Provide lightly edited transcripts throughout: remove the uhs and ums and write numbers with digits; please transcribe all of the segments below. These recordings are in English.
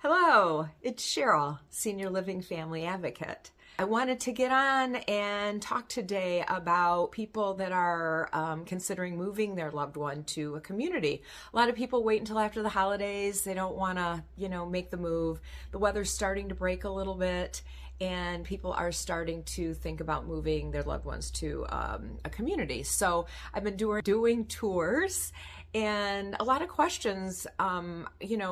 Hello, it's Cheryl, Senior Living Family Advocate. I wanted to get on and talk today about people that are considering moving their loved one to a community. A lot of people wait until after the holidays. They don't want to, make the move. The weather's starting to break a little bit, and people are starting to think about moving their loved ones to a community. So I've been doing tours, and a lot of questions,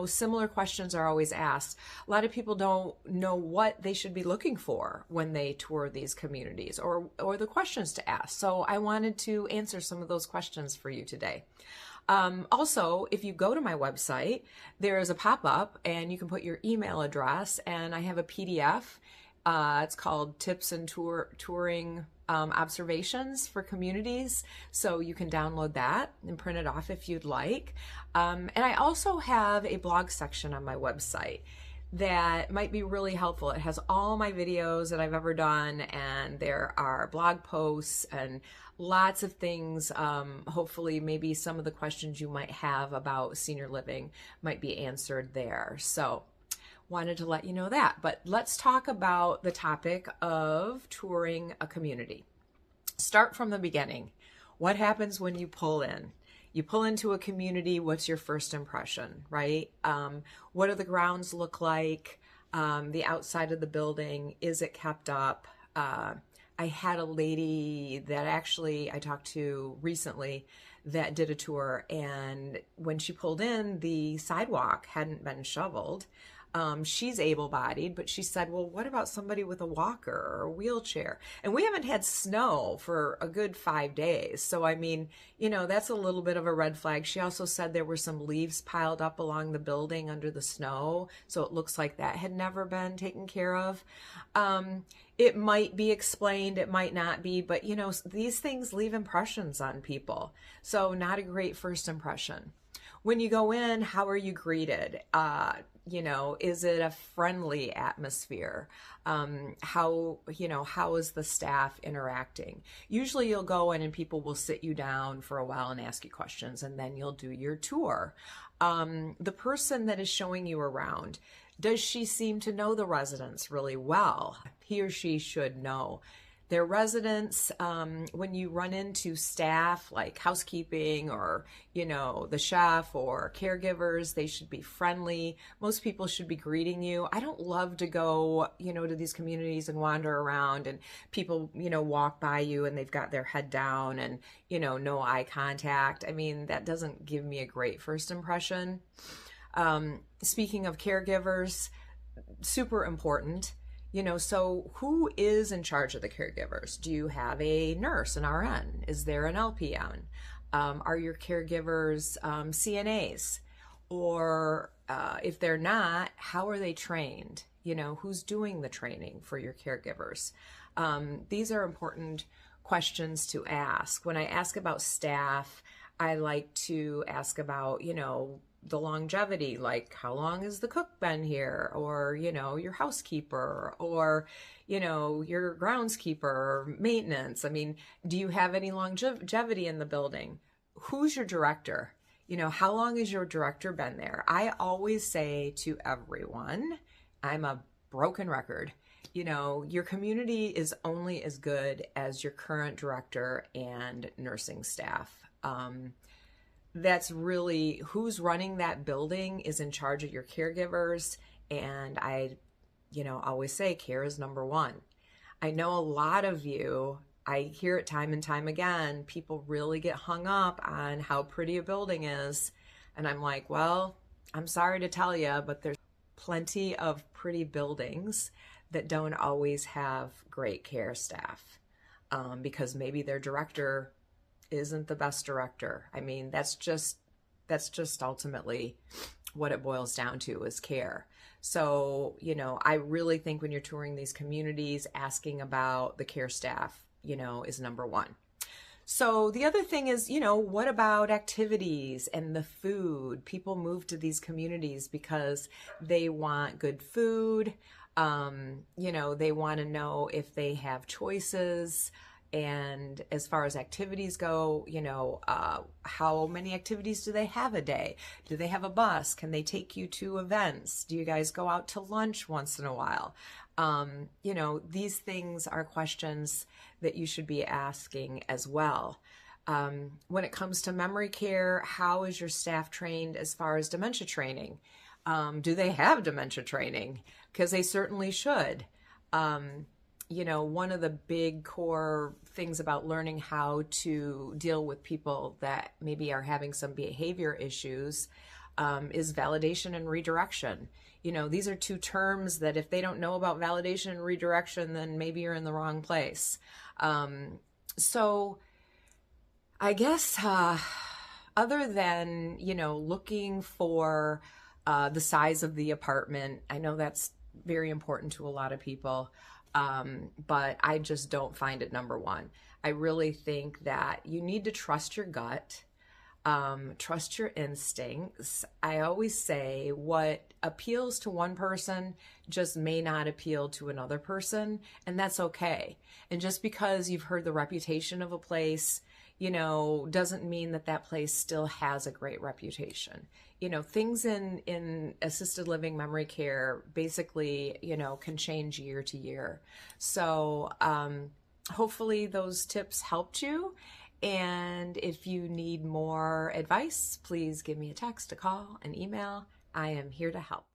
similar questions are always asked. A lot of people don't know what they should be looking for when they tour these communities, or the questions to ask. So I wanted to answer some of those questions for you today. Also, if you go to my website, there is a pop-up and you can put your email address, and I have a PDF. It's called Tips and Touring Observations for Communities. So you can download that and print it off if you'd like. And I also have a blog section on my website that might be really helpful. It has all my videos that I've ever done, and there are blog posts and lots of things. Hopefully, maybe some of the questions you might have about senior living might be answered there. So wanted to let you know that. But let's talk about the topic of touring a community. Start from the beginning. What happens when you pull in? You pull into a community, what's your first impression, right? What do the grounds look like? The outside of the building, is it kept up? I had a lady that actually I talked to recently that did a tour, and when she pulled in, the sidewalk hadn't been shoveled. She's able-bodied, but she said, well, what about somebody with a walker or a wheelchair? And we haven't had snow for a good 5 days. So, that's a little bit of a red flag. She also said there were some leaves piled up along the building under the snow. So it looks like that had never been taken care of. It might be explained, it might not be, but these things leave impressions on people. So not a great first impression. When you go in, how are you greeted? Is it a friendly atmosphere? How is the staff interacting? Usually you'll go in and people will sit you down for a while and ask you questions, and then you'll do your tour. The person that is showing you around, does she seem to know the residents really well? He or she should know their residents. When you run into staff like housekeeping or, the chef or caregivers, they should be friendly. Most people should be greeting you. I don't love to go, to these communities and wander around and people, walk by you and they've got their head down and, no eye contact. That doesn't give me a great first impression. Speaking of caregivers, super important. So who is in charge of the caregivers? Do you have a nurse, an RN? Is there an LPN? Are your caregivers CNAs? Or if they're not, how are they trained? Who's doing the training for your caregivers? These are important questions to ask. When I ask about staff, I like to ask about, the longevity, like how long has the cook been here, or your housekeeper, or your groundskeeper, or maintenance. Do you have any longevity in the building? Who's your director? How long has your director been there? I always say to everyone, I'm a broken record. Your community is only as good as your current director and nursing staff. That's really who's running that building is in charge of your caregivers. And I, always say care is number one. I know a lot of you, I hear it time and time again, people really get hung up on how pretty a building is. And I'm like, well, I'm sorry to tell you, but there's plenty of pretty buildings that don't always have great care staff because maybe their director isn't the best director. That's just ultimately what it boils down to is care. So, I really think when you're touring these communities, asking about the care staff, is number one. So the other thing is, what about activities and the food? People move to these communities because they want good food. They want to know if they have choices. And as far as activities go, how many activities do they have a day? Do they have a bus? Can they take you to events? Do you guys go out to lunch once in a while? These things are questions that you should be asking as well. When it comes to memory care, how is your staff trained as far as dementia training? Do they have dementia training? Because they certainly should. One of the big core things about learning how to deal with people that maybe are having some behavior issues is validation and redirection. These are two terms that if they don't know about validation and redirection, then maybe you're in the wrong place. So I guess other than, looking for the size of the apartment, I know that's very important to a lot of people. But I just don't find it number one. I really think that you need to trust your gut, trust your instincts. I always say what appeals to one person just may not appeal to another person, and that's okay. And just because you've heard the reputation of a place, doesn't mean that that place still has a great reputation. Things in assisted living memory care basically, can change year to year. So hopefully those tips helped you. And if you need more advice, please give me a text, a call, an email. I am here to help.